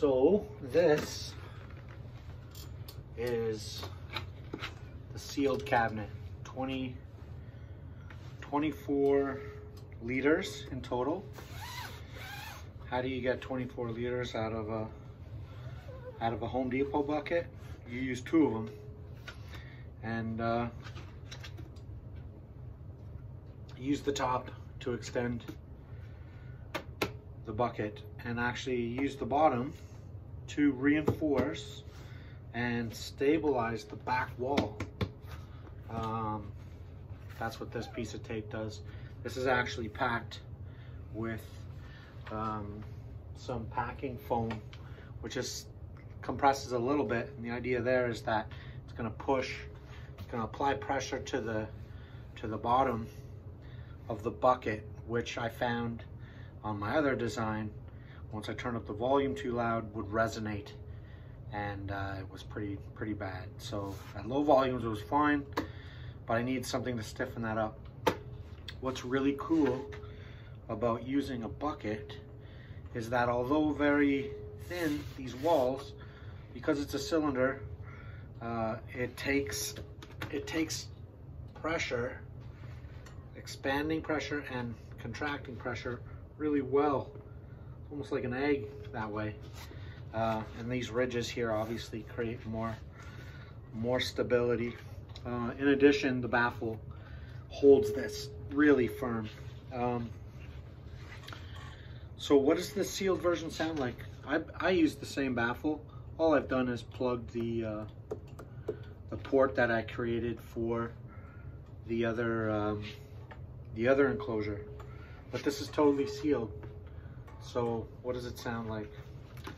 So this is the sealed cabinet, 24 liters in total. How do you get 24 liters out of a Home Depot bucket? You use 2 of them, and use the top to extend the bucket, and actually use the bottom to reinforce and stabilize the back wall. That's what this piece of tape does. This is actually packed with some packing foam, which is compresses a little bit, and the idea there is that it's going to push, it's going to apply pressure to the bottom of the bucket, which I found on my other design, once I turned up the volume too loud, would resonate, and it was pretty bad. So at low volumes it was fine, but I need something to stiffen that up. What's really cool about using a bucket is that although very thin, these walls, because it's a cylinder, it takes pressure, expanding pressure and contracting pressure really well. It's almost like an egg that way. And these ridges here obviously create more stability. In addition, the baffle holds this really firm. So what does the sealed version sound like? I use the same baffle. All I've done is plug the port that I created for the other enclosure, but this is totally sealed. So what does it sound like? So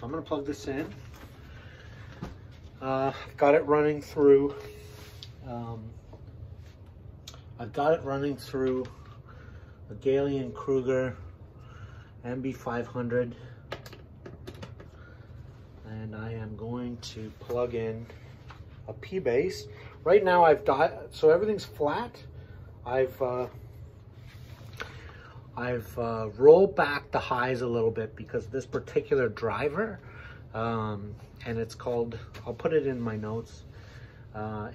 I'm gonna plug this in. I've got it running through. A Galen Kruger MB500, and I am going to plug in a P-base. Right now so everything's flat. I've rolled back the highs a little bit because this particular driver, and it's called, I'll put it in my notes.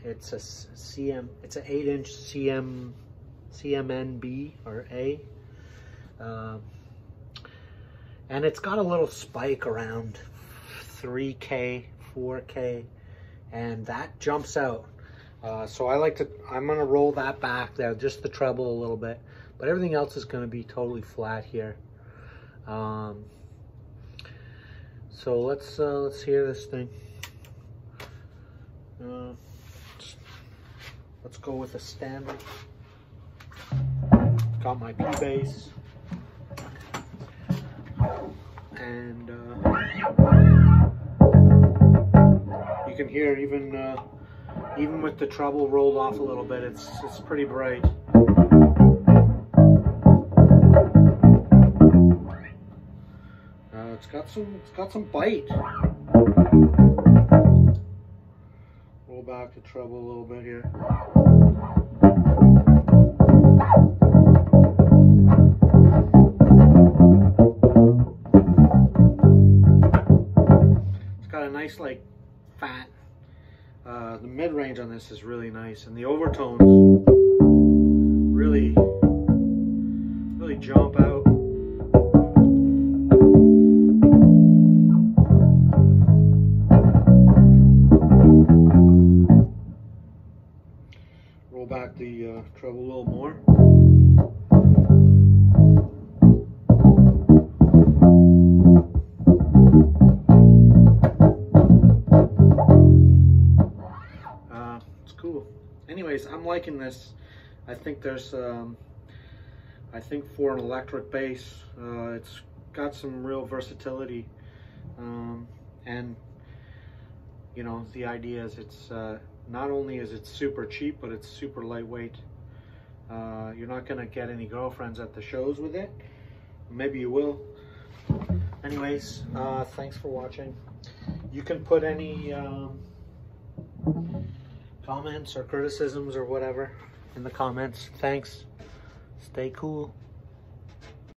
It's an 8-inch CMNB or A. And it's got a little spike around 3K, 4K, and that jumps out. So I'm gonna roll that back there, just the treble a little bit, but everything else is gonna be totally flat here. So let's hear this thing. Let's go with a standard. Got my P-base. And you can hear even with the treble rolled off a little bit, it's pretty bright. It's got some bite. Roll back the treble a little bit here. Nice, like, fat. The mid-range on this is really nice, and the overtones really jump out. Roll back the treble a little more. Cool. Anyways, I'm liking this. I think there's I think for an electric bass, it's got some real versatility, and you know, the idea is it's not only is it super cheap, but it's super lightweight. You're not gonna get any girlfriends at the shows with it. Maybe you will. Anyways, thanks for watching. You can put any comments or criticisms or whatever in the comments. Thanks. Stay cool.